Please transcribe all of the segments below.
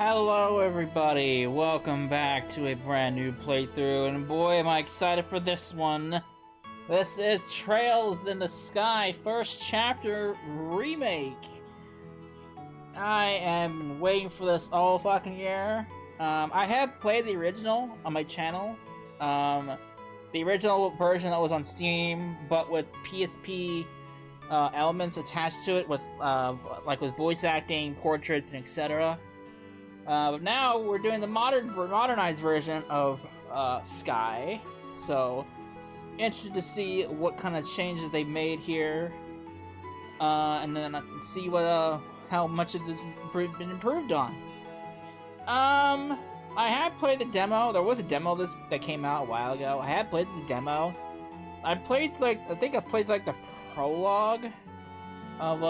Hello everybody, welcome back to a brand new playthrough, and boy am I excited for this one. This is Trails in the Sky, first chapter remake. I am waiting for this all fucking year. I have played the original on my channel. The original version that was on Steam, but with PSP elements attached to it, with like with voice acting, portraits, and etc. But now we're doing the modernized version of Sky, so interested to see what kind of changes they made here, and then see what how much of this has been improved on. I have played the demo. There was a demo of this that came out a while ago. I have played the demo. I played I think I played the prologue of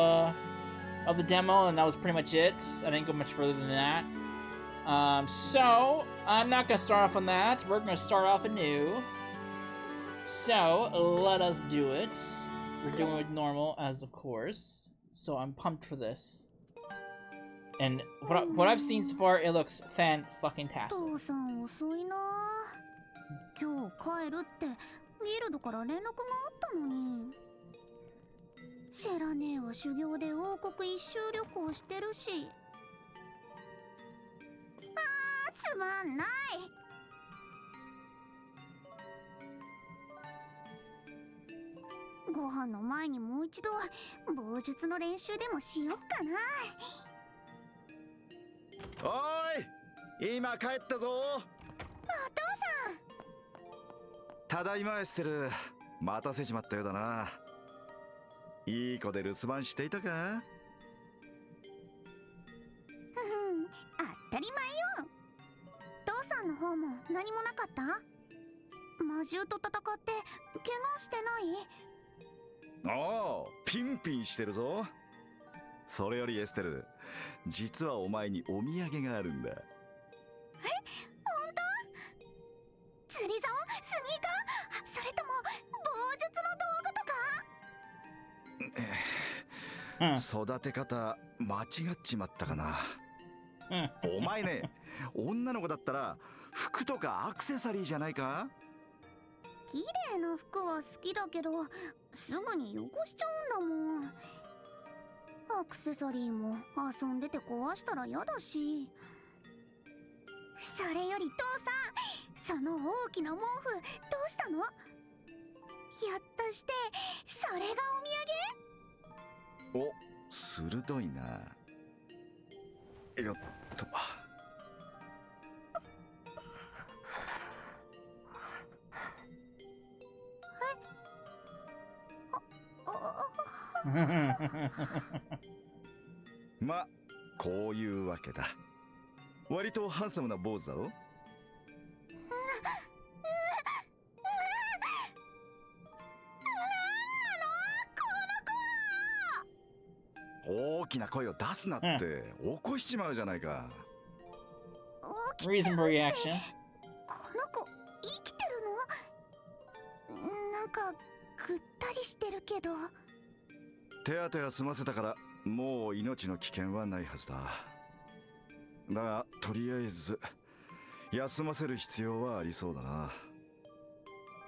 the demo, and that was pretty much it. I didn't go much further than that. So I'm not gonna start off on that. We're gonna start off anew. So let us do it. We're doing it normal, as of course. So I'm pumped for this. And what I've seen so far, it looks fan-fucking-tastic. 父さん遅いな。今日帰るってギルドから連絡があったのに。シェラ姉は修行で王国一周旅行してるし。つまんない。ご飯の前にもう一度棒術の練習でもしよっかな。おい、今帰ったぞ。お父さん。ただいまエステル、待たせちまったようだな。いい子で留守番していたか？当たり前よ。父さんの方も何もなかった？魔獣と戦って怪我してない？おお、ピンピンしてるぞ。それよりエステル、実はお前にお土産があるんだ。え、本当？釣り竿？スニーカー？それとも棒術の道具とか？育て方間違っちまったかな。お前ね、女の子だったら服とかアクセサリーじゃないか？綺麗な服は好きだけど、すぐに汚しちゃうんだもん。アクセサリーも遊んでて壊したら嫌だし。それより父さん、その大きな毛布どうしたの？ひょっとしてそれがお土産？お、鋭いな。よっと。ま、こういうわけだ。割とハンサムな坊主だろ？大きな声を出すなって、起こしちまうじゃないか。Reasonable reaction. この子生きてるの？なんかぐったりしてるけど。手当ては済ませたからもう命の危険はないはずだ。だがとりあえず休ませる必要はありそうだな。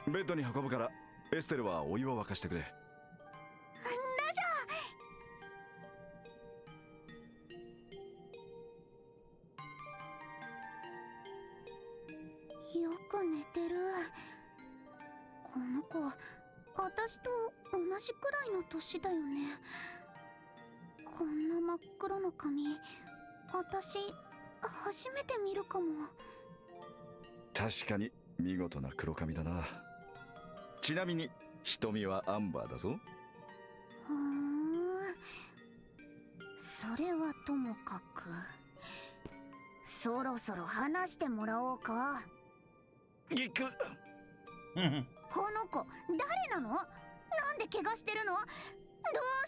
ベッドに運ぶからエステルはお湯を沸かしてくれ。ラジャー。よく寝てる。この子私と同じくらいの年だよね。こんな真っ黒の髪、私初めて見るかも。確かに見事な黒髪だな。ちなみに瞳はアンバーだぞ。それはともかく、そろそろ話してもらおうか。行く。この子誰なの？なんで怪我してるの？どう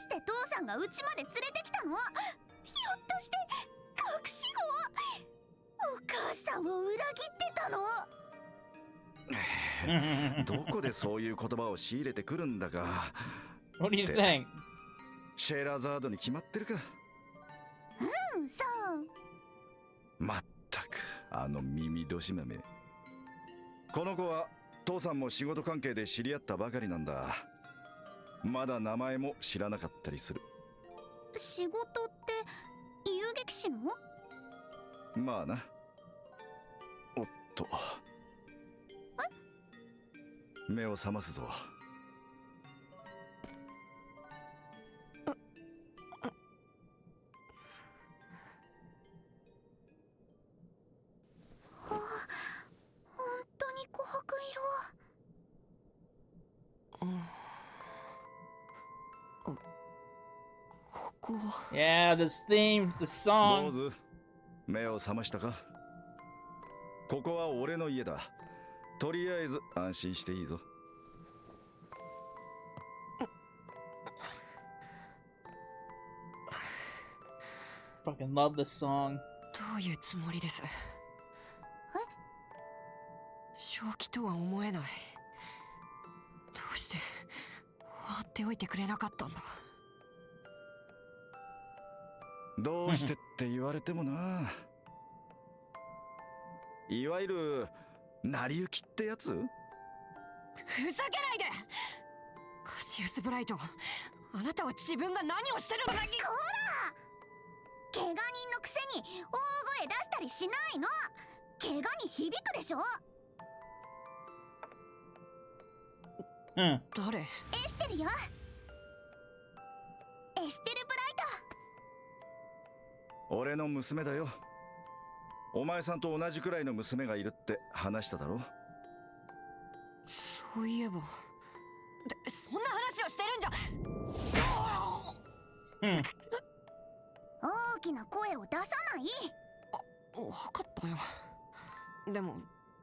して父さんが家まで連れてきたの？ひょっとして隠し子？お母さんを裏切ってたの？どこでそういう言葉を仕入れてくるんだか。What do you think? シェラザードに決まってるか。そう。まったくあの耳どし豆。この子は父さんも仕事関係で知り合ったばかりなんだ。まだ名前も知らなかったりする。仕事って遊撃士の？まあな。おっと、目を覚ますぞ。本当に琥珀色。ここは。 Yeah, this theme, the ど song. うぞ、目を覚ましたか。ここは俺の家だ。とりあえず安心していいぞ。Fucking love this song. どういうつもりです？正気とは思えない。どうして放っておいてくれなかったんだ。どうしてって言われてもな。いわゆる成り行きってやつ？ふざけないで！カシウス・ブライト、あなたは自分が何をしてるのかに。こら！怪我人のくせに大声出したりしないの。怪我に響くでしょ。誰？エステルよ。エステル・ブライト。俺の娘だよ。お前さんと同じくらいの娘がいるって話しただろ。そういえば。そんな話をしてるんじゃ。大きな声を出さない。分かったよ。でも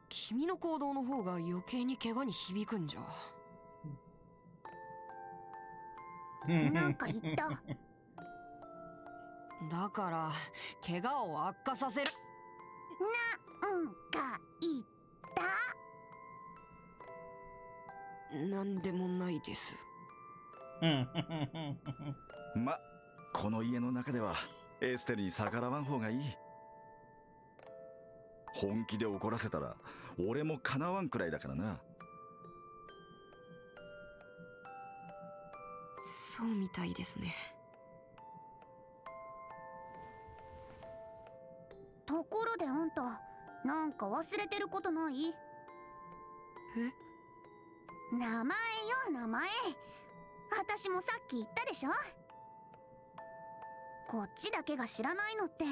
君の行動の方が余計に怪我に響くんじゃ。なんか言った。だから怪我を悪化させる。なんか言った。なんでもないです。ま、この家の中ではエステルに逆らわん方がいい。本気で怒らせたら俺もかなわんくらいだからな。そうみたいですね。ところであんた、なんか忘れてることない？名前よ、名前。私もさっき言ったでしょ。こっちだけが知らないのって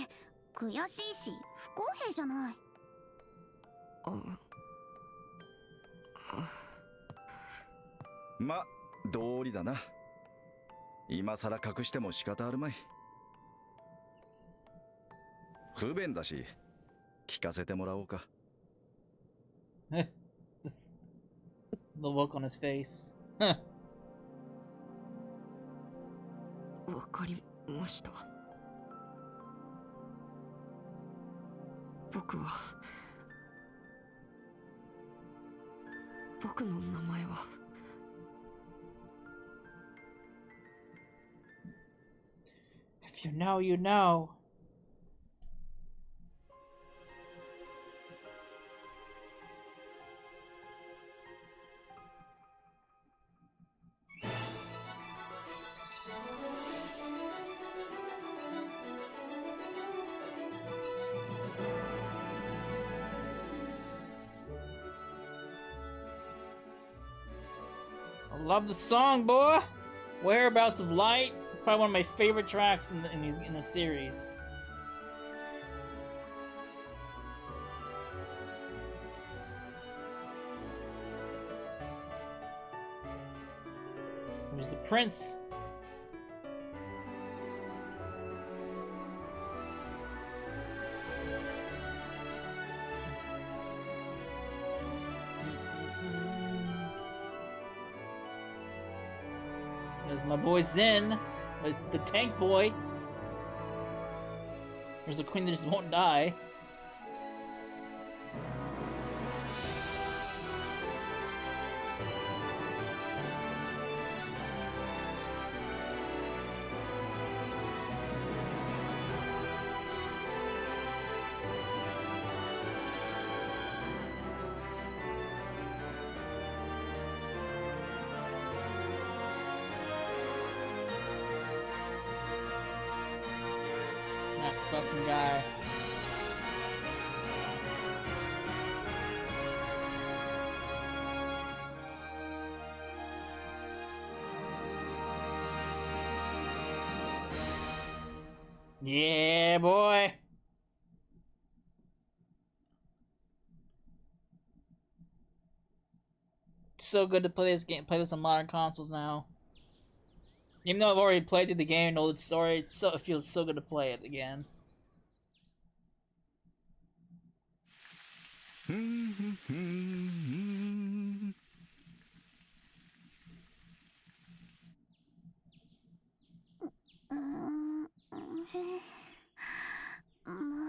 悔しいし不公平じゃない。ま、道理だな。今さら隠しても仕方あるまい。不便だし聞かせてもらおうか。The look on his face. わかりました。僕の名前は。If you know, you know. I love the song, boy. Whereabouts of Light. It's probably one of my favorite tracks in the series. There's the prince. There's my boy Zen, the tank boy. There's a queen that just won't die. fucking guy. Yeah, boy. It's so good to play this game. Play this on modern consoles now. Even though I've already played through the game and know the story, it feels so good to play it again.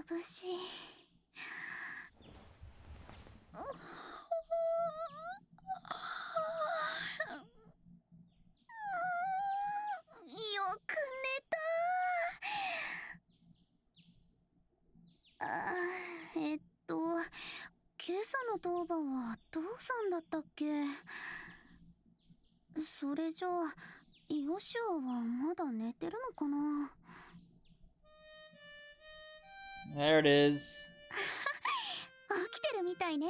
眩しい。よく寝た。今朝の当番は父さんだったっけ？それじゃあヨシュアはまだ寝てるのかな？ There it is. 起きてるみたいね。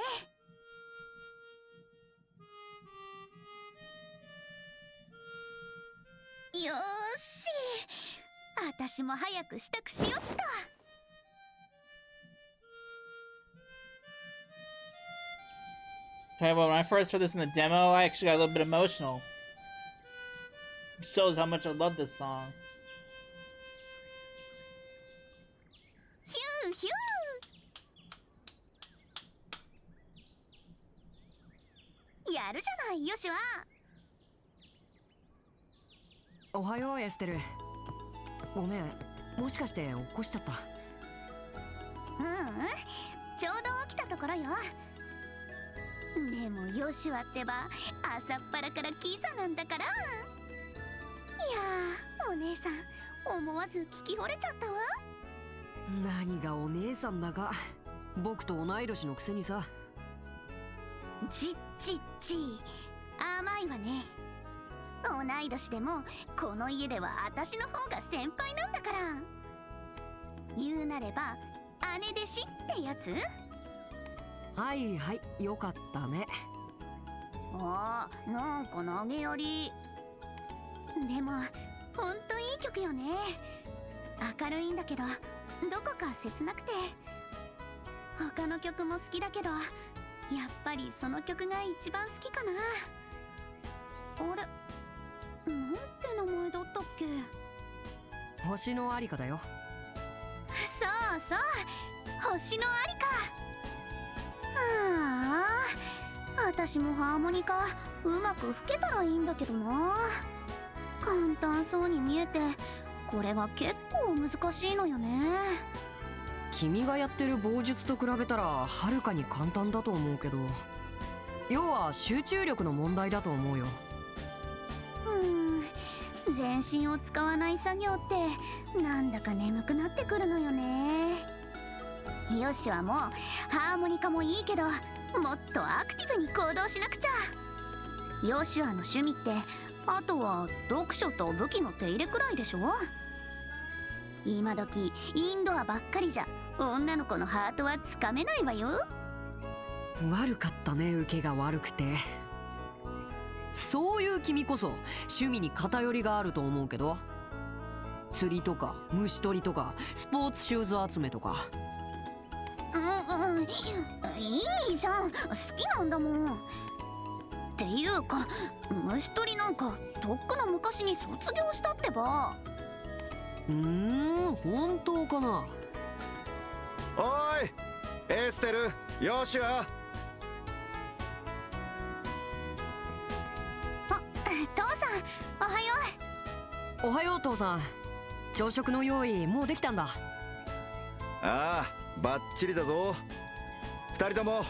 よーし、私も早く支度しよっと。Okay, well, when I first heard this in the demo, I actually got a little bit emotional. It shows how much I love this song. ヒューヒュー。やるじゃないヨシュア。おはようエステル。ごめん、もしかして起こしちゃった？ちょうど起きたところよ。でもヨシュアってば朝っぱらからキザなんだから。いやー、お姉さん思わず聞き惚れちゃったわ。何がお姉さんだか、僕と同い年のくせにさ。ちっちっち、甘いわね。同い年でもこの家では私の方が先輩なんだから。言うなれば姉弟子ってやつ？はいはい、よかったね。ああ、なんか投げやり。でもほんといい曲よね。明るいんだけどどこか切なくて。他の曲も好きだけどやっぱりその曲が一番好きかな。あれ、なんて名前だったっけ？星のありかだよ。そうそう、星のありか。ああ、私もハーモニカうまく吹けたらいいんだけどな。簡単そうに見えてこれが結構難しいのよね。君がやってる棒術と比べたらはるかに簡単だと思うけど、要は集中力の問題だと思うよ。全身を使わない作業ってなんだか眠くなってくるのよね。ヨシはもうハーモニカもいいけどもっとアクティブに行動しなくちゃ。ヨシュアの趣味ってあとは読書と武器の手入れくらいでしょ。今時インドアばっかりじゃ女の子のハートはつかめないわよ。悪かったね、受けが悪くて。そういう君こそ趣味に偏りがあると思うけど、釣りとか虫取りとかスポーツシューズ集めとか。いいじゃん、好きなんだもん。っていうか虫取りなんかとっくの昔に卒業したってば。本当かな。おーい、エステル、ヨシュア。父さん、おはよう。おはよう父さん。朝食の用意もうできたんだ。ああ、バッチリだぞ。二人とも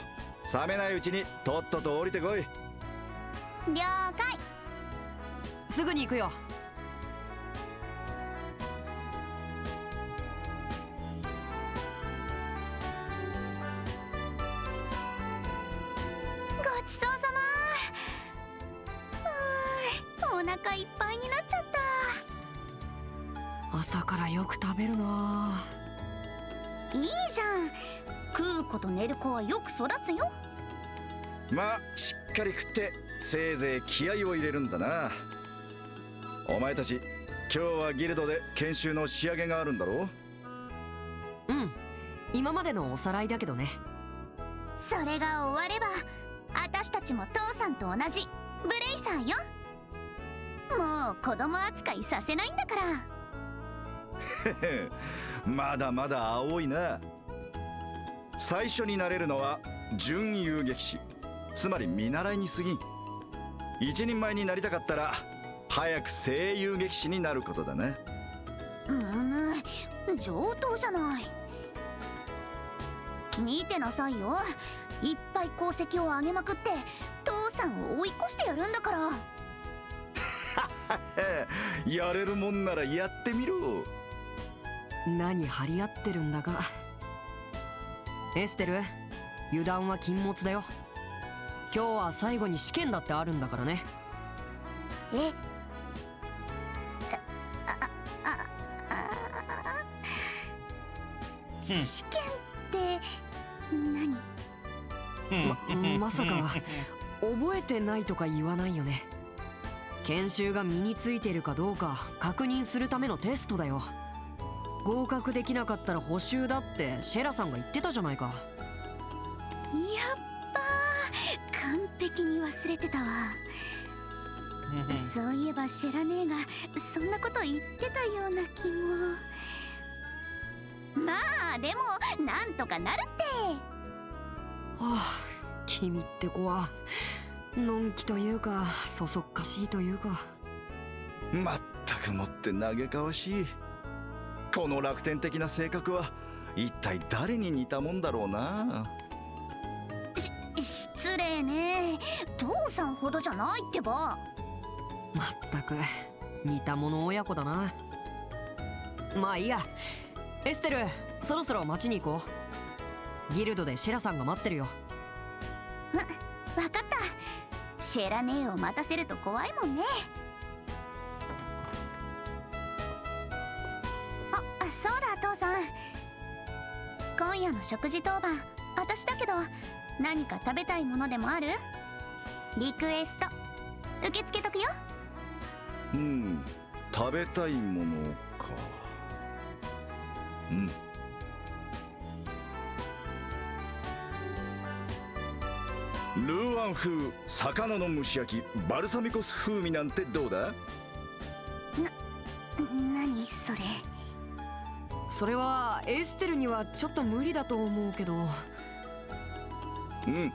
冷めないうちにとっとと降りてこい。了解。すぐに行くよ。ごちそうさま。お腹いっぱいになっちゃった。朝からよく食べるな。いいじゃん。食う子と寝る子はよく育つよ。まあしっかり食ってせいぜい気合を入れるんだな。お前たち今日はギルドで研修の仕上げがあるんだろう。うん、今までのおさらいだけどね。それが終われば私たちも父さんと同じブレイサーよ。もう子供扱いさせないんだから。まだまだ青いな。最初になれるのは準遊撃士、つまり見習いに過ぎん。一人前になりたかったら早く正遊撃士になることだな。上等じゃない。見てなさいよ。いっぱい功績を上げまくって父さんを追い越してやるんだから。やれるもんならやってみろ。何張り合ってるんだか。エステル、油断は禁物だよ。今日は最後に試験だってあるんだからね。え試験って何？まさか覚えてないとか言わないよね。研修が身についてるかどうか確認するためのテストだよ。合格できなかったら補習だってシェラさんが言ってたじゃないか。やっばー、完璧に忘れてたわ。そういえばシェラ姉がそんなこと言ってたような気も。まあでもなんとかなるって。はあ、君って子はのんきというかそそっかしいというか。まったくもって嘆かわしい。この楽天的な性格は一体誰に似たもんだろうな。失礼ね。父さんほどじゃないってば。まったく似た者親子だな。まあいいや。エステル、そろそろ町に行こう。ギルドでシェラさんが待ってるよ。わかった。シェラ姉を待たせると怖いもんね。そうだ父さん。今夜の食事当番私だけど何か食べたいものでもある？リクエスト受け付けとくよ。食べたいものか。ルーアン風魚の蒸し焼きバルサミコ酢風味なんてどうだ？何それ。それはエステルにはちょっと無理だと思うけど。言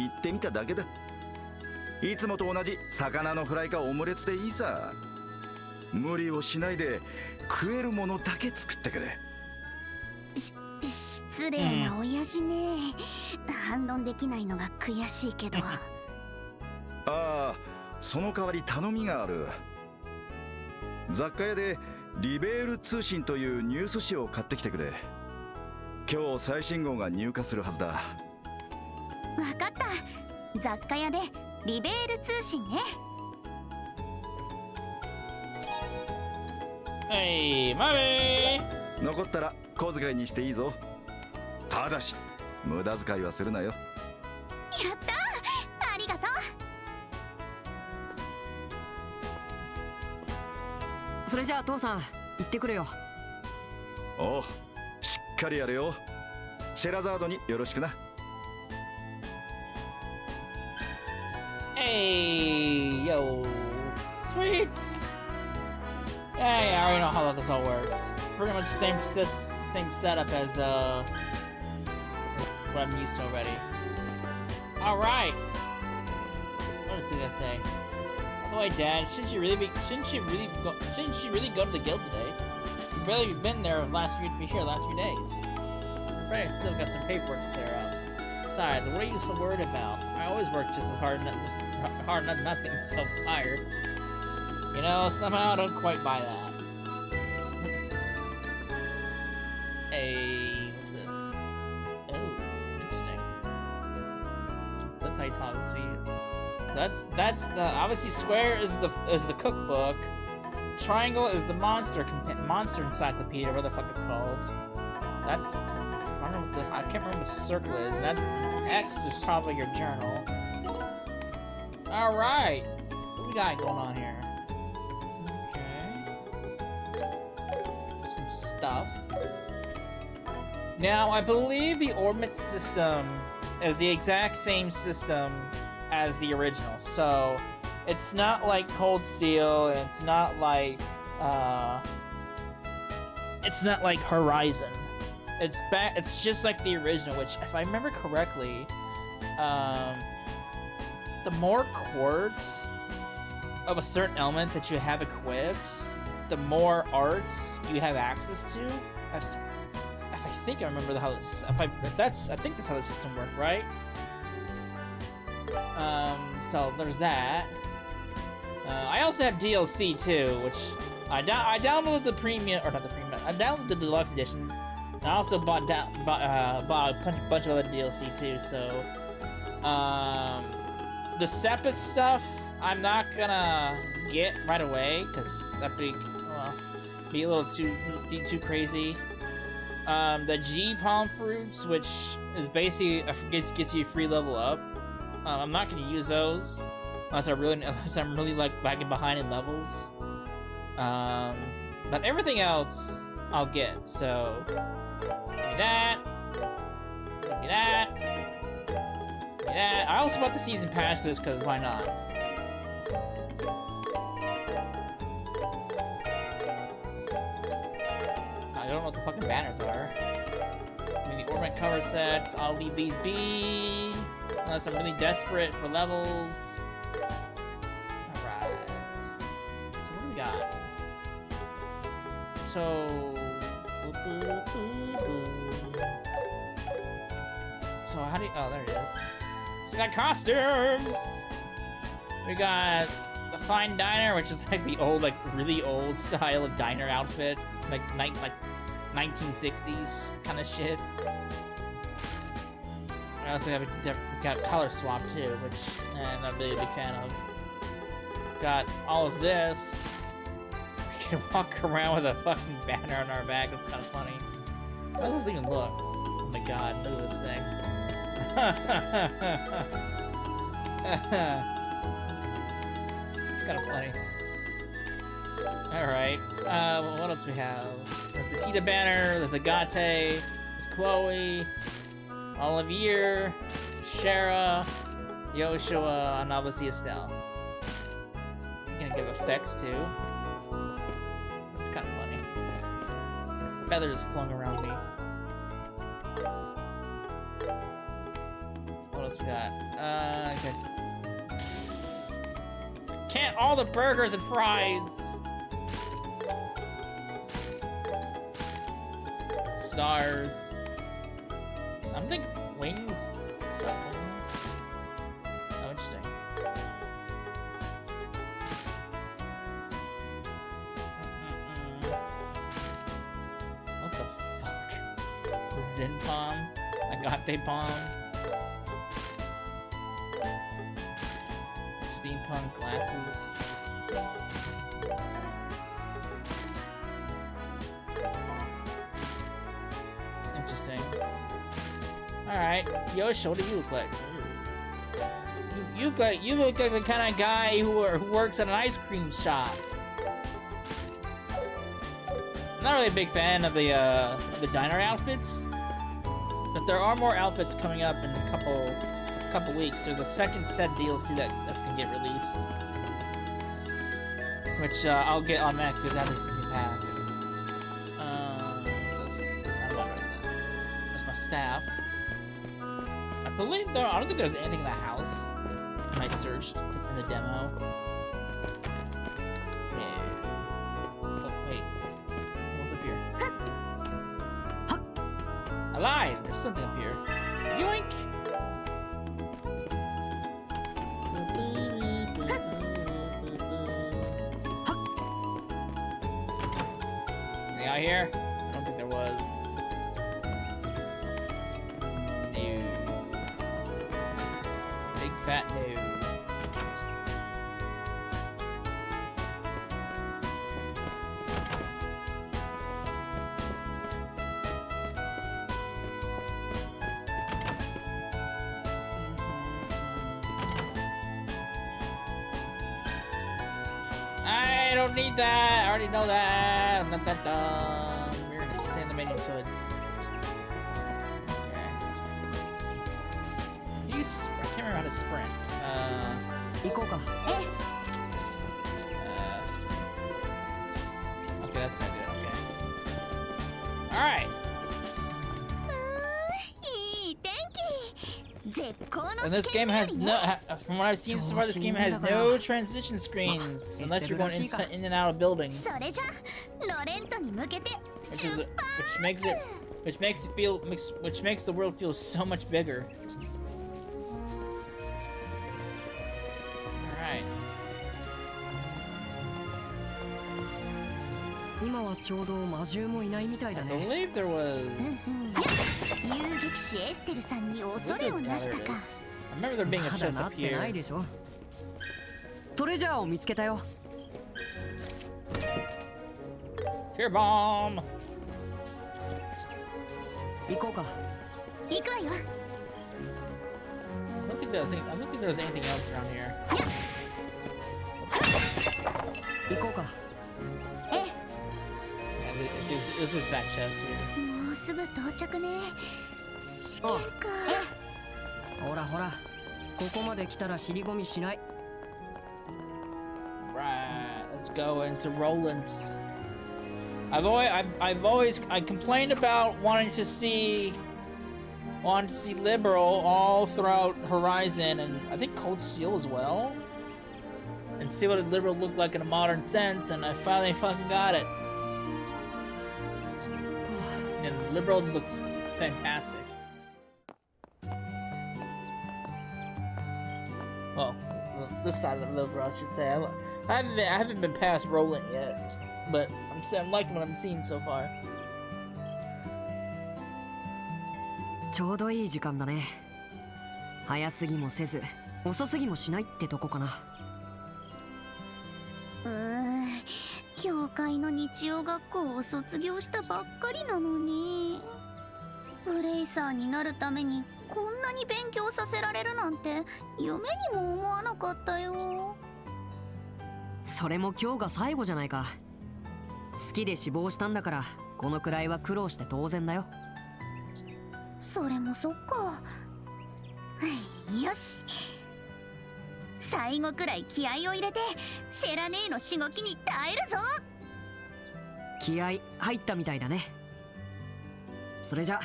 ってみただけだ。いつもと同じ魚のフライかオムレツでいいさ。無理をしないで食えるものだけ作ってくれ。失礼な親父ね。反論できないのが悔しいけど。ああ、その代わり頼みがある。雑貨屋でリベール通信というニュース誌を買ってきてくれ。今日最新号が入荷するはずだ。わかった。雑貨屋でリベール通信ね。Hey, mommy! 残ったら小遣いにしていいぞ。ただし無駄遣いはするなよ。やったー、ありがとう。それじゃあ父さん行ってくるよ。おう、しっかりやれよ。シェラザードによろしくな。Hey, yo, sweet. Yeah, I already know how this all works. Pretty much the same setup as what I'm used to already. All right. What is he gonna say? By the way, Dad, shouldn't she really go to the guild today? She's barely been there here last few days. Right, I still got some paperwork to clear up. Besides, what are you so worried about? I always work just as hard not nothing so tired. You know, somehow I don't quite buy that. Hey, what's this? Oh, interesting. That's how you talk to sweet. That's the obviously square is the cookbook. Triangle is the monster encyclopedia, whatever the fuck it's called. That's, I don't know what the, I can't remember what the circle is, and that's, X is probably your journal. Alright, what we got going on here? Okay. Some stuff. Now, I believe the orbit system is the exact same system as the original, so it's not like Cold Steel, and it's not like Horizon. It's just like the original, which, if I remember correctly, the more chords of a certain element that you have equipped, the more arts you have access to. I think I remember how this. I think that's how the system worked, right? So there's that. I also have DLC too, which I downloaded the premium, or not the premium. I downloaded the deluxe edition. And I also bought a bunch of other DLC too. So the separate stuff I'm not gonna get right away because that'd be a little too crazy. The G palm fruits, which is basically gets you a free level up. I'm not gonna use those unless I'm really like lagging behind in levels. But everything else I'll get. So give me that. Give me that. Give me that. I also bought the season passes because why not? I don't know what the fucking banners are. I mean, the ornament cover sets, I'll leave these be. Unless I'm really desperate for levels. Alright. So what do we got? So... So how do you... Oh, there it is. So we got costumes! We got the Fine Diner, which is like the old, like really old style of diner outfit. Like 1960s kind of shit. I also have got color swap too, which I'm not really a big fan of. Got all of this. We can walk around with a fucking banner on our back. That's kind of funny. How does this even look? Oh my god, look at this thing. It's kind of funny. Alright, what else we have? There's the Tita banner, there's Agate, there's Chloe, Olivier, Shara, Yoshua, and obviously Estelle. I'm gonna give effects too. It's kind of funny. Feathers flung around me. What else we got? Okay. Can't all the burgers and fries! Stars. I'm thinking wings, summons. Oh, interesting. What the fuck? The Zen Palm? Agate Palm? Steampunk glasses. Interesting. Alright, Yosha, what do you look like? You look like the kind of guy who works at an ice cream shop. I'm not really a big fan of the diner outfits, but there are more outfits coming up in a couple weeks. There's a second set DLC that's gonna get released, which I'll get automatically because I have the season pass. What's this? I don't know about that. There's my staff. I don't think there's anything in the house when I searched in the demo. Oh, wait. What's up here? I lied! There's something up here. Yoink! Anything out here? I don't think there was. No. Big fat no. I don't need that. I already know that. I'm not that dumb. We're gonna stay in the menu until it. Okay. I can't remember how to sprint. 行こうか。 Okay, that's how I do it. Okay. All right. いい天気。絶好の And this 試 game 験 has 日 no, 和ね。 from what I've seen so far, this game has no transition screens unless you're going in and out of buildings, それじゃロレントに向けて which 出 is 発。 which makes the world feel so much bigger. All right. 今はちょうど魔獣もいないみたいだ I ね。 believe there was. 遊撃士エステルさんに恐れを Yeah, なし there た it か。 is. I remember there being a まだ chest なっ up てない here. でしょ。トレジャーを見つけたよ。 Fear bomb. 行こうか。行くわよ。I don't think there's anything else around here. 行こうか。え Yeah, this is that chest here. もうすぐ到着ね。試験か。ほらほら、ここまで来たら尻込みしない。 Right, let's go into Roland's. I complained about wanting to see Liberal all throughout Horizon, and I think Cold Steel as well, and see what a Liberal looked like in a modern sense, and I finally fucking got it. And Liberal looks fantastic. Well, this side of the Liberal, I should say. I haven't been past Roland yet, but I'm liking what I'm seeing so far. ちょうどいい時間だね。早すぎもせず、遅すぎもしないってとこかな。教会の日曜学校を卒業したばっかりなのに、ブレイサーになるためにこんなに勉強させられるなんて夢にも思わなかったよ。それも今日が最後じゃないか。好きで志望したんだから、このくらいは苦労して当然だよ。それもそっか。よし、最後くらい気合を入れてシェラ姉のしごきに耐えるぞ。気合入ったみたいだね。それじゃ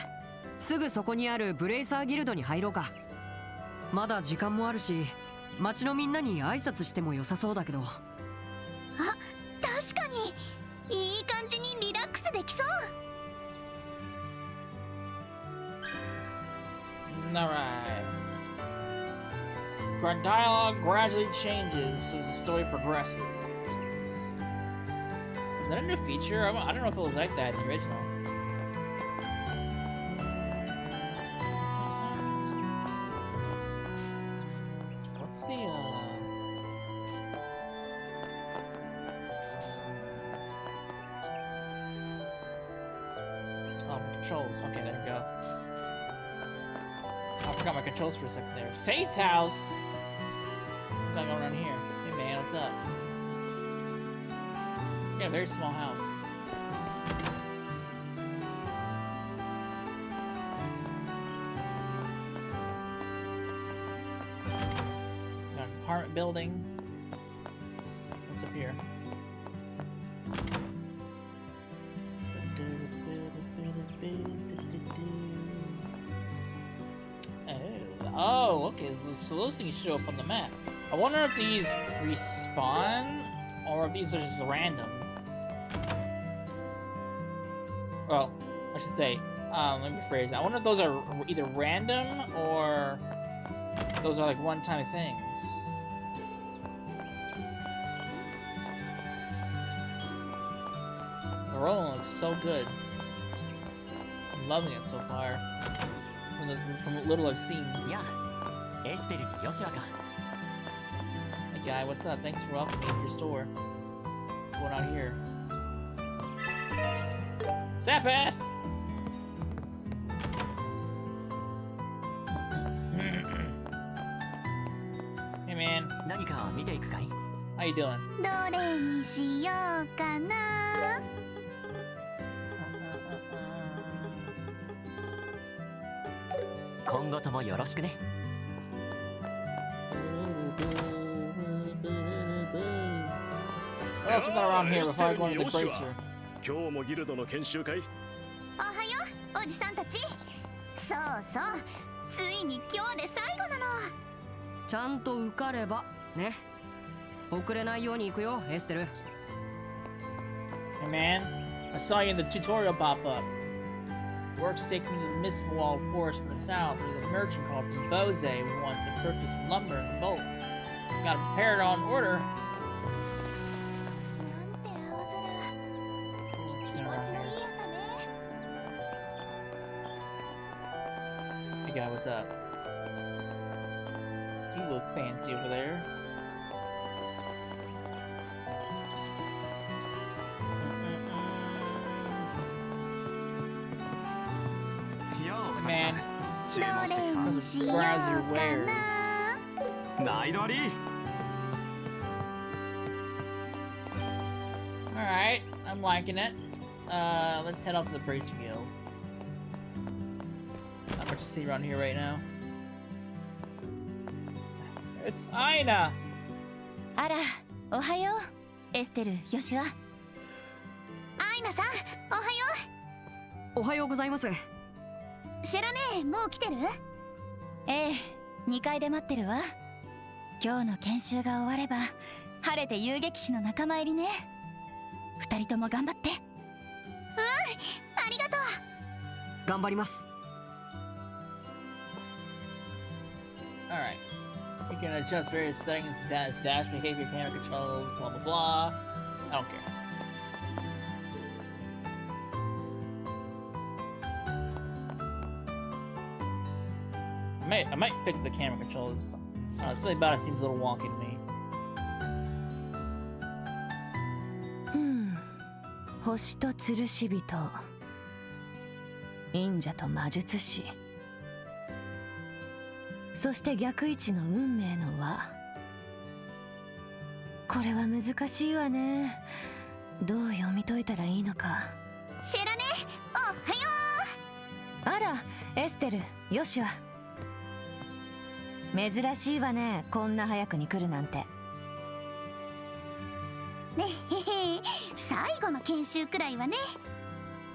すぐそこにあるブレイサーギルドに入ろうか。まだ時間もあるし、町のみんなに挨拶しても良さそうだけど。あ、確かにいい感じにリラックスできそう。Alright. Dialogue gradually changes as the story progresses. Is that a new feature? I don't know if it was like that in the original. What's the, Oh, controls. Okay, there we go. I forgot my controls for a second there. Fate's house! What's going on around here? Hey man, what's up? Yeah, very small house. Got an apartment building. What's up here? Oh, okay, so those things show up on the map. I wonder if these respawn, or if these are just random. Well, I should say, let me rephrase that. I wonder if those are either random, or those are like one-time things. The rolling looks so good. I'm loving it so far. From what little I've seen. Yeah. Hey guy, what's up? Thanks for welcoming me to your store. What's going on here? Zappath! Hey man. How you doing? どれにしようかな。今後ともよろしくね。What else we got around here before I go into the bracer? 今日もギルドの研修会？おはよう、おじさんたち。そうそう、ついに今日で最後なの。ちゃんと受かればね。遅れないように行くよ、エステル。Hey man, I saw you in the tutorial pop up. Work's taking me to the Mistwall Forest in the south. There's a merchant called Bose who wants to purchase lumber in bulk. Gotta prepare it on order. なんて青空。気持ちのいい朝ね。Hey guy, what's up? You look fancy over there. Man, 注文してきどれにしようか browser な。 wares. た。毎度あり。 Alright, I'm liking it. Let's head off to the Bracer Guild. Not much to see around here right now. It's Aina! あら、おはよう、エステル、ヨシュア。アイナさん、おはよおはようございます。う。シェラネ、もう来てる？ええ、2階で待ってるわ。今日の研修が終われば、晴れて遊撃士の仲間入りね。2人とも頑張って。うん、ありがとう。頑張ります。Alright. You can adjust various settings, dash behavior, camera controls, blah blah blah. I don't care. I might fix the camera controls. Something about it seems a little wonky to me. 星と吊るし人、忍者と魔術師、そして逆位置の運命の輪。これは難しいわね。どう読み解いたらいいのか。シェラネ、おはよう。あら、エステル、ヨシュア。珍しいわね、こんな早くに来るなんて。ねへへ、最後の研修くらいはね。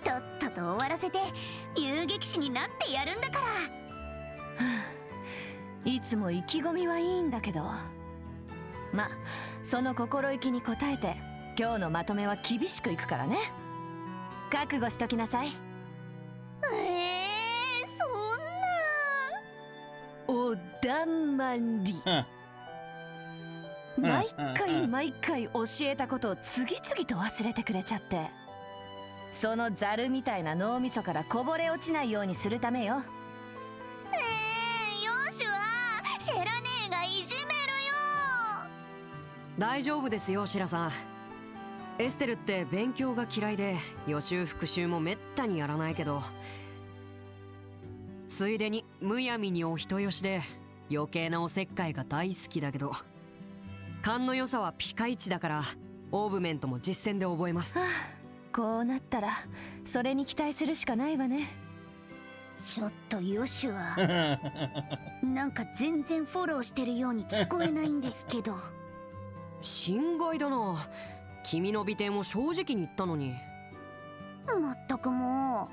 とっとと終わらせて遊撃士になってやるんだから。いつも意気込みはいいんだけど、ま、その心意気に応えて今日のまとめは厳しくいくからね。覚悟しときなさい。そんなおだんまり。毎回教えたことを次々と忘れてくれちゃって、そのザルみたいな脳みそからこぼれ落ちないようにするためよ。ヨシュア、シェラネーがいじめるよ。大丈夫ですよ、シラさん。エステルって勉強が嫌いで予習復習もめったにやらないけど、ついでにむやみにお人よしで余計なおせっかいが大好きだけど、勘の良さはピカイチだからオーブメントも実践で覚えます。こうなったらそれに期待するしかないわね。ちょっとヨシュアなんか全然フォローしてるように聞こえないんですけど。心外だな。君の美点を正直に言ったのに。まったくも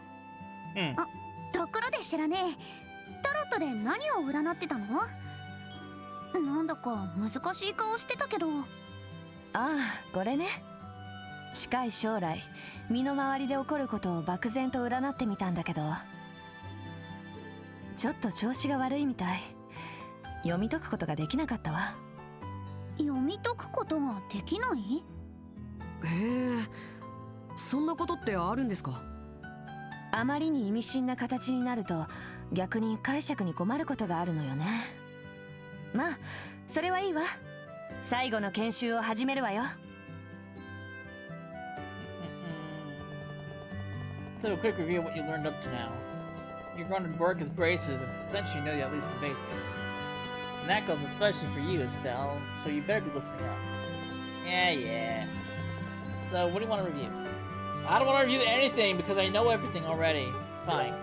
う。うん。あ、ところで知らねえ、タロットで何を占ってたの？なんだか難しい顔してたけど。ああ、これね。近い将来身の回りで起こることを漠然と占ってみたんだけど、ちょっと調子が悪いみたい。読み解くことができなかったわ。読み解くことができない？へえ、そんなことってあるんですか？あまりに意味深な形になると逆に解釈に困ることがあるのよね。まあそれはいいわ。最後の研修を始めるわよ。So a quick review of what you learned up to now. You're going to work as bracers and essentially know at least the basics. And that goes especially for you, Estelle, so you better be listening up. Yeah. So, what do you want to review? I don't want to review anything because I know everything already. Fine.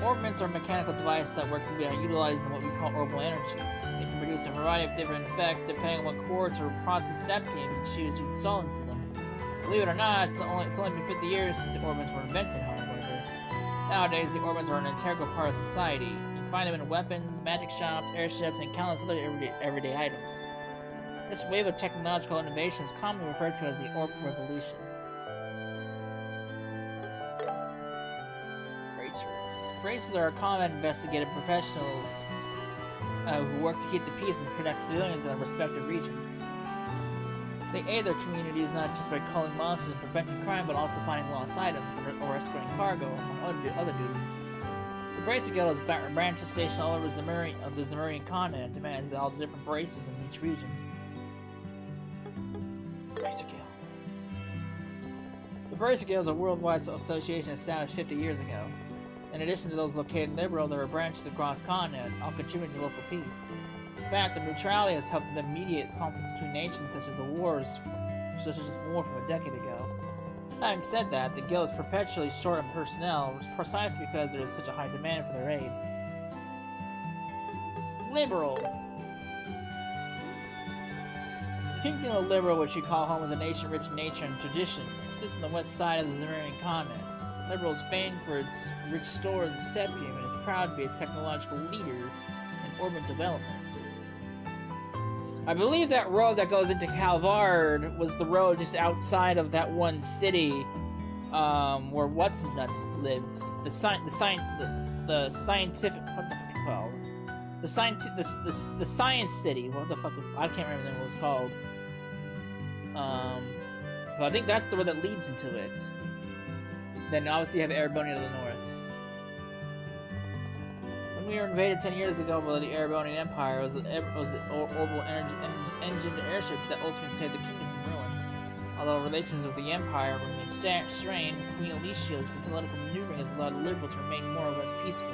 Orbments are mechanical devices that work by utilizing what we call orbital energy. They can produce a variety of different effects depending on what quartz or process septum you choose to install into them. Believe it or not, it's only been 50 years since the orbments were invented, however. Nowadays, the orbments are an integral part of society. You can find them in weapons, magic shops, airships, and countless other everyday items. This wave of technological innovation is commonly referred to as the Orb Revolution. Bracers. Bracers are combat investigative professionals who work to keep the peace and to protect civilians in their respective regions. They aid their communities not just by calling monsters and preventing crime, but also finding lost items or escorting cargo, among other duties. The Bracer Guild is branches stationed all over the Zemurian continent to manage all the different braces in each region. Bracer Guild. The Bracer Guild is a worldwide association established 50 years ago. In addition to those located in Liberal, there are branches across the continent, all contributing to local peace. In fact, the neutrality has helped to mediate conflicts between nations such as the war from a decade ago. Having said that, the guild is perpetually short on personnel, precisely because there is such a high demand for their aid. Liberal. The Kingdom of Liberal, which we call home, is a nation rich in nature and tradition. It sits on the west side of the Zemurian continent. Liberal is famed for its rich stores of septium and is proud to be a technological leader in orbit development. I believe that road that goes into Calvard was the road just outside of that one city, where what's-his-nuts lives. The scientific, what the fuck is it called? The science city. What the fuck? I can't remember what it was called. But I think that's the road that leads into it. Then obviously you have Erebonian to the north. When we were invaded 10 years ago by the Erebonian Empire, it was the orbital engined airships that ultimately saved the kingdom from ruin. Although relations with the Empire remain strained, Queen Alicia's political maneuvering has allowed the Liberal to remain more or less peaceful.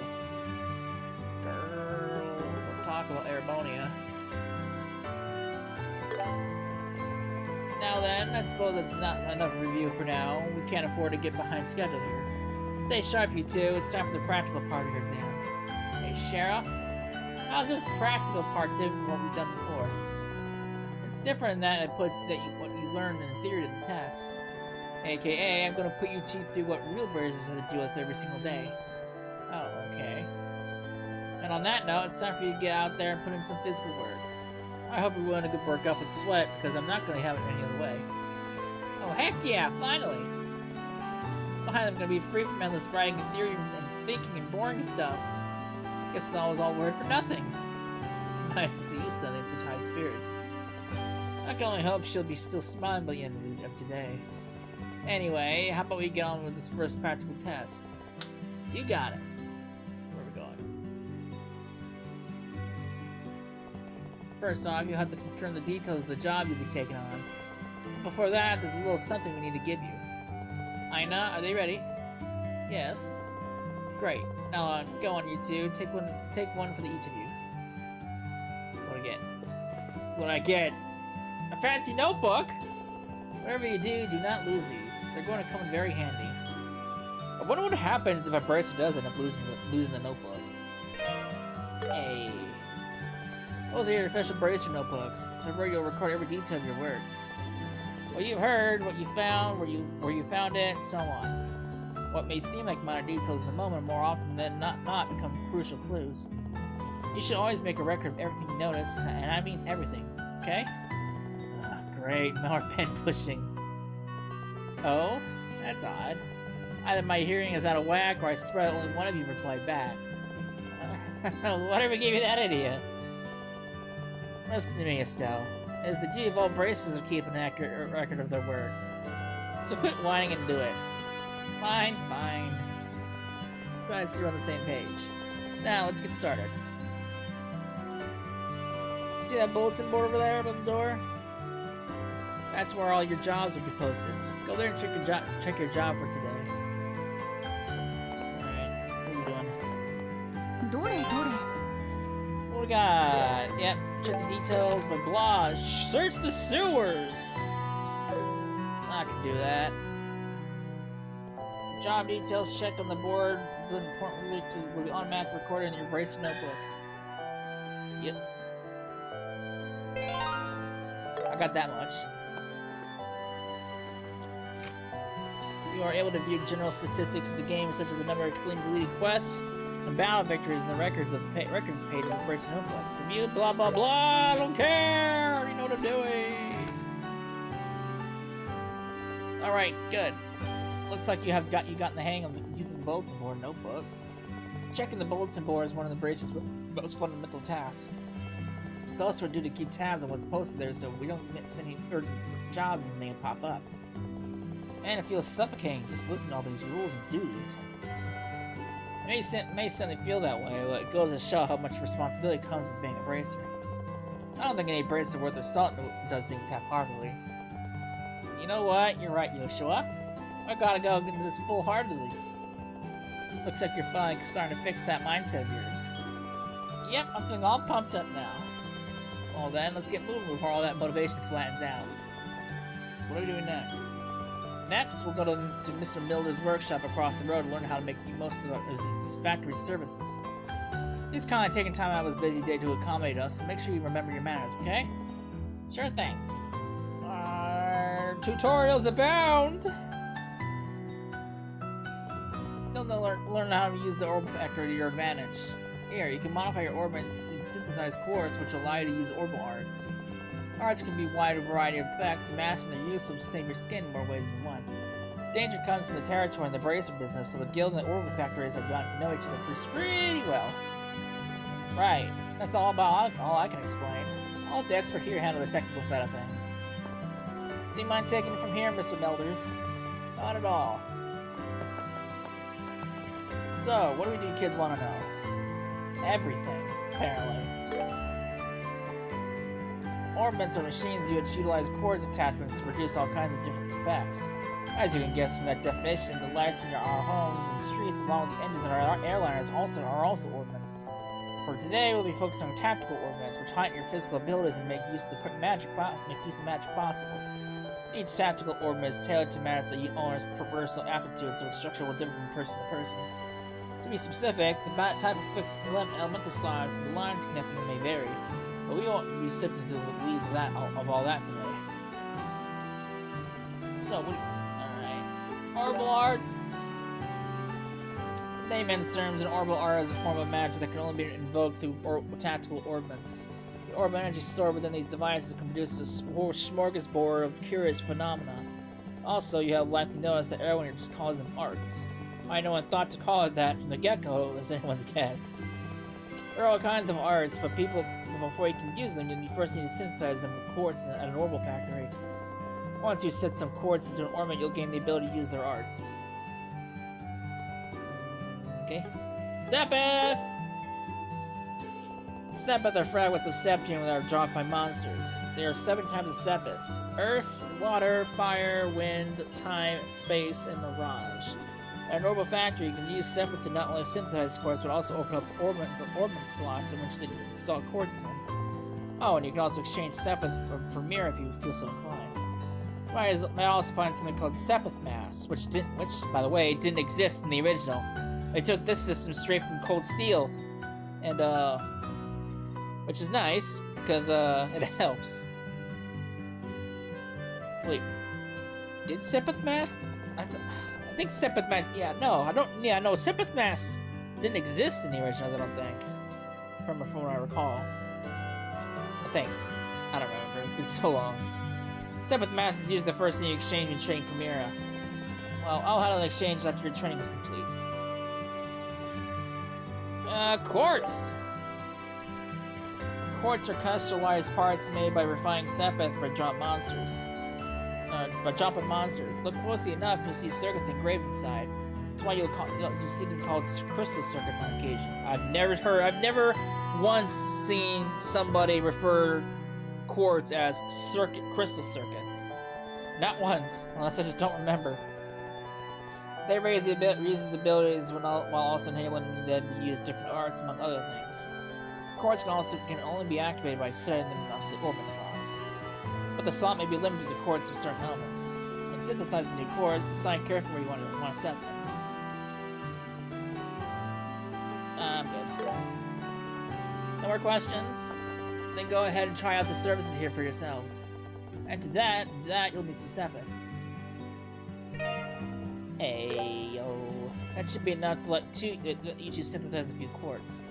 Girl, we'll talk about Erebonia. Now then, I suppose that's not enough review for now. We can't afford to get behind schedule here. Stay sharp, you two. It's time for the practical part of your exam. Hey, Sheriff. How's this practical part different from what we've done before? It's different in that it puts what you learned in theory to the test. AKA, I'm going to put you two through what real bracers have to deal with every single day. Oh, okay. And on that note, it's time for you to get out there and put in some physical work. I hope you're willing to work up a sweat, because I'm not going to have it any other way. Oh, heck yeah, finally! Finally, I'm going to be free from endless writing and theory and thinking and boring stuff. Guess I was all word for nothing. Nice to see you suddenly in such high spirits. I can only hope she'll be still smiling by the end of today. Anyway, how about we get on with this first practical test? You got it. Where are we going? First off, you'll have to confirm the details of the job you'll be taking on. Before that, there's a little something we need to give you. Aina, are they ready? Yes. Great. Now, go on, you two. Take one for each of you. What I get? A fancy notebook? Whatever you do, do not lose these. They're going to come in very handy. I wonder what happens if a bracer does end up losing the notebook. Hey. Those are your official bracer notebooks. They're where you'll record every detail of your work. What you've heard, what you found, where you found it, and so on. What may seem like minor details in the moment more often than not become crucial clues. You should always make a record of everything you notice, and I mean everything, okay? Great, more pen pushing. Oh? That's odd. Either my hearing is out of whack, or I swear only one of you replied back. Whatever gave you that idea? Listen to me, Estelle. It is the duty of all bracers to keep an accurate record of their work. So quit whining and do it. Fine. Glad I see we're on the same page. Now, let's get started. See that bulletin board over there above the door? That's where all your jobs will be posted. Go there and check your job for today. Alright, what are you doing? What we got? Yep, check the details, blah blah. Search the sewers! I can do that. Job details checked on the board. The important will be automatically recorded in your brace notebook. Yep. I got that much. You are able to view general statistics of the game, such as the number of completed quests and battle victories and the records of the records page of the brace notebook. To view blah blah blah. I don't care. I already know what I'm doing. All right, good. Looks like you gotten the hang of using the bulletin board notebook. Checking the bulletin board is one of the brace's most fundamental tasks. It's also a duty to keep tabs on what's posted there so we don't miss any urgent jobs when they pop up. And it feels suffocating just listening to all these rules and duties. It may certainly feel that way, but it goes to show how much responsibility comes with being a bracer. I don't think any bracer worth their salt does things half-heartedly. You know what? You're right, Yoshua. I gotta go into this full-heartedly. Looks like you're finally starting to fix that mindset of yours. Yep, I'm feeling all pumped up now. Well then, let's get moving before all that motivation flattens out. What are we doing next? Next, we'll go to Mr. Miller's workshop across the road and learn how to make the most of his factory services. He's kind of taking time out of his busy day to accommodate us, so make sure you remember your manners, okay? Sure thing. Tutorials abound! You'll learn how to use the orbital factor to your advantage. Here, you can modify your orbits and synthesize quartz, which allow you to use orbital arts. Arts can be a wide variety of effects, and mastering their use will save your skin in more ways than one. Danger comes from the territory and the bracer business, so the guild and the orbital factories have gotten to know each other pretty well. Right, that's all I can explain. I'll let the expert here handle the technical side of things. Do you mind taking it from here, Mr. Melders? Not at all. So, what do we do kids want to know? Everything, apparently. Orbits are machines which utilize quartz attachments to produce all kinds of different effects. As you can guess from that definition, the lights in our homes and streets along with the engines of our airliners are also orbits. For today, we'll be focusing on tactical orbits, which heighten your physical abilities and make use of magic possible. Each tactical orbit is tailored to match the owner's personal aptitude, so its structure will differ from person to person. To be specific, the type of fixed elemental slides and the lines connecting them may vary, but we won't be sifting into the weeds of all that today. So, alright. Orbital arts. Layman's terms, an orbital art is a form of magic that can only be invoked through tactical orbits. The orbital energy stored within these devices can produce a smorgasbord of curious phenomena. Also, you have likely noticed that everyone here just calls them arts. Why no one thought to call it that from the get-go is anyone's guess. There are all kinds of arts, but before you can use them, you first need to synthesize them with quartz at an orbital factory. Once you set some quartz into an orbit, you'll gain the ability to use their arts. Okay. Sepith! Sepith are fragments of septium that are dropped by monsters. There are 7 types of Sepith: Earth, Water, Fire, Wind, Time, Space, and Mirage. At an orbital factory, you can use Sepith to not only synthesize quartz, but also open up orbit slots in which they can install quartz in. Oh, and you can also exchange Sepith for Mirror if you feel so inclined. You might also find something called Sepith Mass, which, by the way, didn't exist in the original. They took this system straight from Cold Steel, and, which is nice, because, it helps. Wait, did Sepith Mass? I think Sepith Mass, no, Sepith Mass didn't exist in the original, I don't think. From what I recall. I think. I don't remember, it's been so long. Sepith Mass is usually the first thing you exchange when trading Chimera. Well, I'll handle an exchange after your training is complete. Quartz! Quartz are crystallized parts made by refining Sepith for drop monsters. By dropping monsters. Look closely enough, you'll see circuits engraved inside. That's why you'll see them called crystal circuits on occasion. I've never once seen somebody refer quartz as crystal circuits. Not once, unless I just don't remember. They raise his abilities while also enabling them to use different arts, among other things. quartz can only be activated by setting them on the orbit slots. But the slot may be limited to quartz of certain elements. When synthesizing new quartz, decide carefully where you want to set them. I'm good. No more questions? Then go ahead and try out the services here for yourselves. And to that you'll need some sepith. Ayo. That should be enough to let each synthesize a few quartz.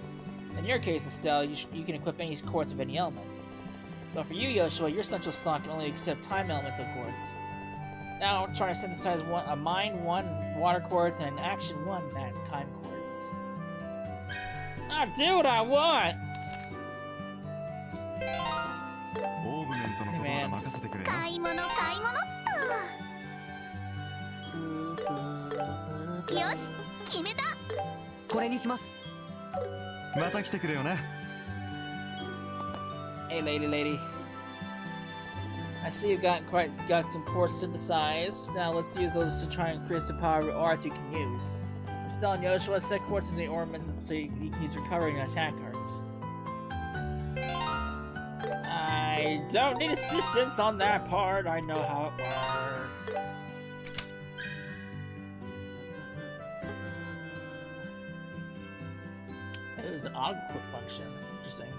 In your case, Estelle, you can equip any quartz of any element. But for you, Yoshua, your central slot can only accept time elemental quartz. Now, try to synthesize a mind 1 water quartz and an action 1 time quartz. I'll do what I want! Hey, man. 買い物買い物っと。よし、決めた。これにします。また来てくれよな。Hey, lady. I see you got some quartz synthesized. Now let's use those to try and increase the power of arts you can use. Estelle and Yoshua, set quartz in the ornaments so you can use recovering and attack cards. I don't need assistance on that part. I know how it works. There's an auto quick function. Interesting.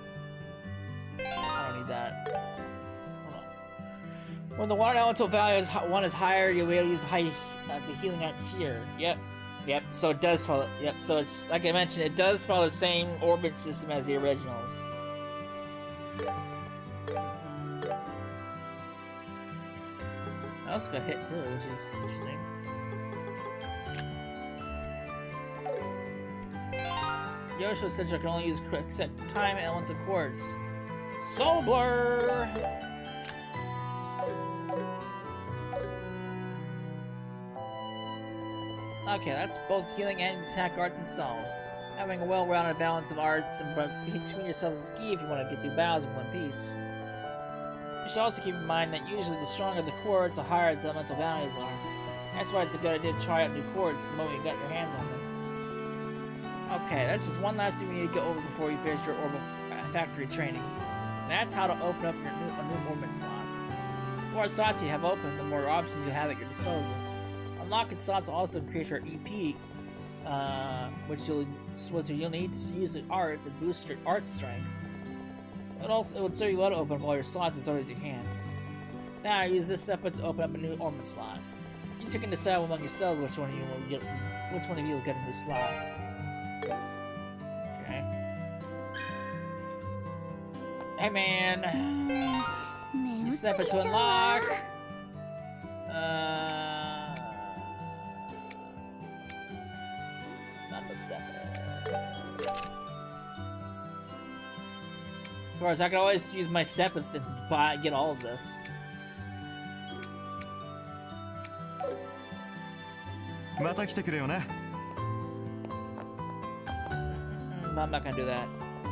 I don't need that. Hold on. When the water elemental value is 1 is higher, you'll be able to use the healing at tier. Yep. So it does follow. Yep. So it's like I mentioned, it does follow the same orbit system as the originals. I also got hit too, which is interesting. Yoshua Central can only use set time elemental quartz. Soul Blur! Okay, that's both healing and attack art installed. Having a well-rounded balance of arts and between yourselves is key if you want to get through battles in one piece. You should also keep in mind that usually the stronger the quartz, the higher its elemental values are. That's why it's a good idea to try out new quartz the moment you got your hands on them. Okay, that's just one last thing we need to go over before you finish your orbital factory training. And that's how to open up your new orbit slots. The more slots you have open, the more options you have at your disposal. Unlocking slots will also increase your EP, which you'll need to use the arts and boost your art strength. It will serve you well to open up all your slots as already as you can. Now use this separate to open up a new orbit slot. You two can decide among yourselves which one of you will get a new slot. Okay. Hey man! You step it to unlock! Not the step. Of course, I can always use my sepith and get all of this. But I'm not gonna do that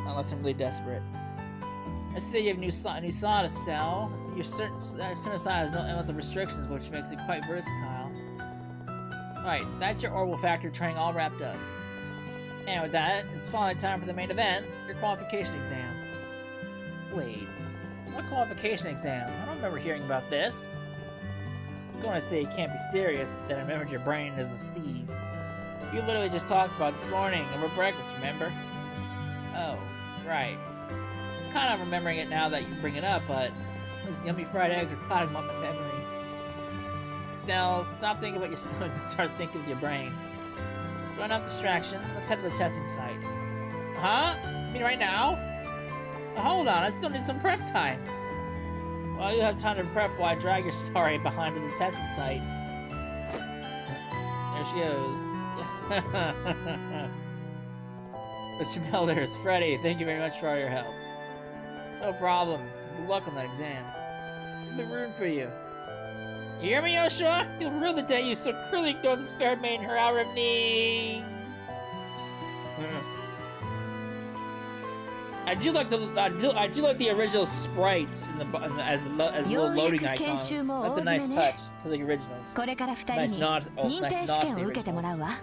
unless I'm really desperate. I see that you have a new slot, Estelle. Your certain slot has no elemental restrictions, which makes it quite versatile. Alright, that's your orbital factor training all wrapped up. And with that, it's finally time for the main event, your qualification exam. Wait, what qualification exam? I don't remember hearing about this. I was going to say you can't be serious, but then I remembered your brain is a sieve. You literally just talked about this morning over breakfast, remember? Oh, right. I'm kind of remembering it now that you bring it up, but those yummy fried eggs are clouding up my memory. Stell, stop thinking about your stomach and start thinking with your brain. Got enough distraction. Let's head to the testing site. Huh? You mean right now? Hold on, I still need some prep time. Well, you have time to prep while I drag your sorry behind to the testing site. There she goes. Mr. Melders, Freddy, thank you very much for all your help. No problem. Good luck on that exam. I'll be rooting for you. You hear me, Yoshua? You'll rue the day you so cruelly ignored this fair maiden her hour of need. I do like the original sprites as little loading icons. That's a nice touch to the originals. Nice nod. Oh, nice nod to the originals.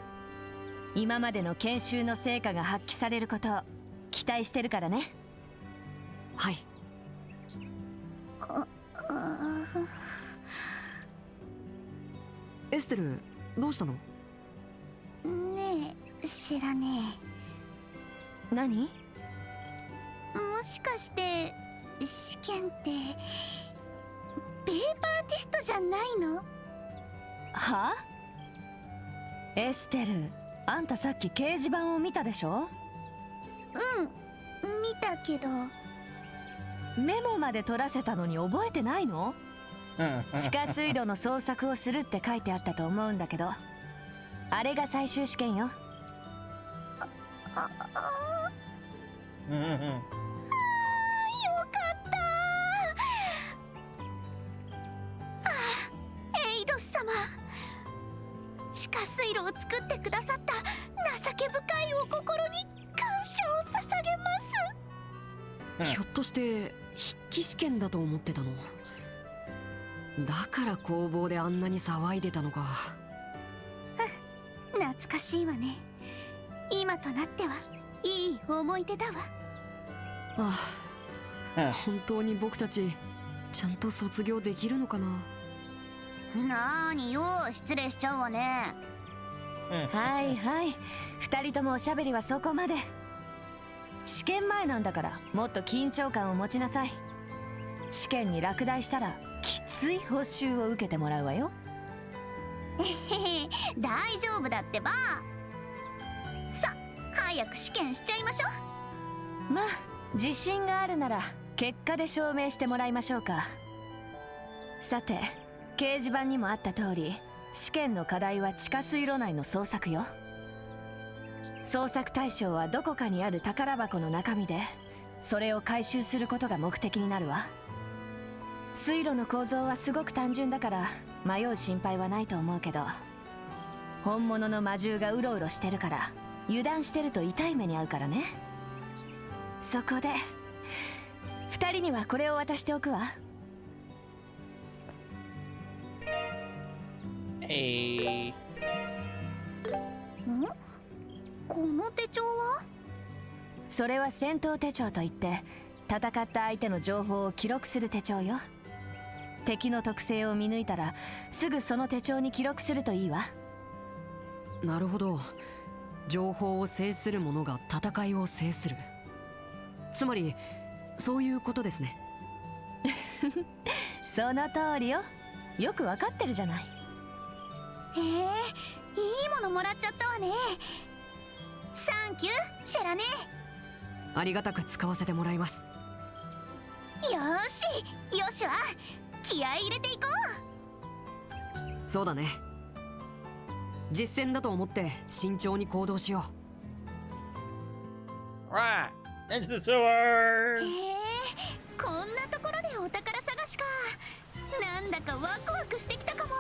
今までの研修の成果が発揮されることを期待してるからね。はい。エステル、どうしたの？ねえ、知らね何？もしかして試験ってペーパーテストじゃないの？は？エステル、あんたさっき掲示板を見たでしょ？見たけど。メモまで取らせたのに覚えてないの？地下水路の捜索をするって書いてあったと思うんだけど、あれが最終試験よ。よかったエイロス様、地下水路を作ってくださった情け深いお心に感謝を捧げます。ひょっとして筆記試験だと思ってたの？だから工房であんなに騒いでたのか。懐かしいわね。今となってはいい思い出だわ。本当に僕たちちゃんと卒業できるのかな。なーによ、失礼しちゃうわね。はいはい、2人ともおしゃべりはそこまで。試験前なんだからもっと緊張感を持ちなさい。試験に落第したらきつい報酬を受けてもらうわよ。大丈夫だってば。さ、早く試験しちゃいましょう。まあ自信があるなら結果で証明してもらいましょうか。さて、掲示板にもあった通り、試験の課題は地下水路内の捜索よ。捜索対象はどこかにある宝箱の中身で、それを回収することが目的になるわ。水路の構造はすごく単純だから迷う心配はないと思うけど、本物の魔獣がうろうろしてるから油断してると痛い目に遭うからね。そこで2人にはこれを渡しておくわ。この手帳は？それは戦闘手帳といって、戦った相手の情報を記録する手帳よ。敵の特性を見抜いたらすぐその手帳に記録するといいわ。なるほど。情報を制する者が戦いを制する。つまりそういうことですね。その通りよ。よくわかってるじゃない。いいものもらっちゃったわね。サンキュー、シェラね。ありがたく使わせてもらいます。よし、よしは気合い入れていこう。そうだね。実戦だと思って慎重に行動しよう。Right, into the sewers. こんなところでお宝探しか。なんだかワクワクしてきたかも。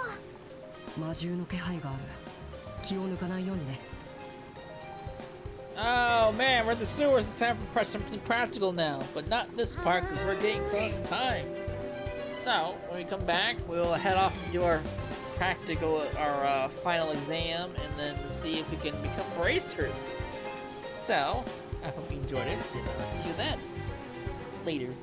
魔獣の気配がある。気を抜かないようにね。Oh man, we're in the sewers. It's time for something practical now, but not this part because we're getting close to time. So when we come back, we'll head off and do our practical, our final exam, and then see if we can become racers. So I hope you enjoyed it, and I'll see you then. Later.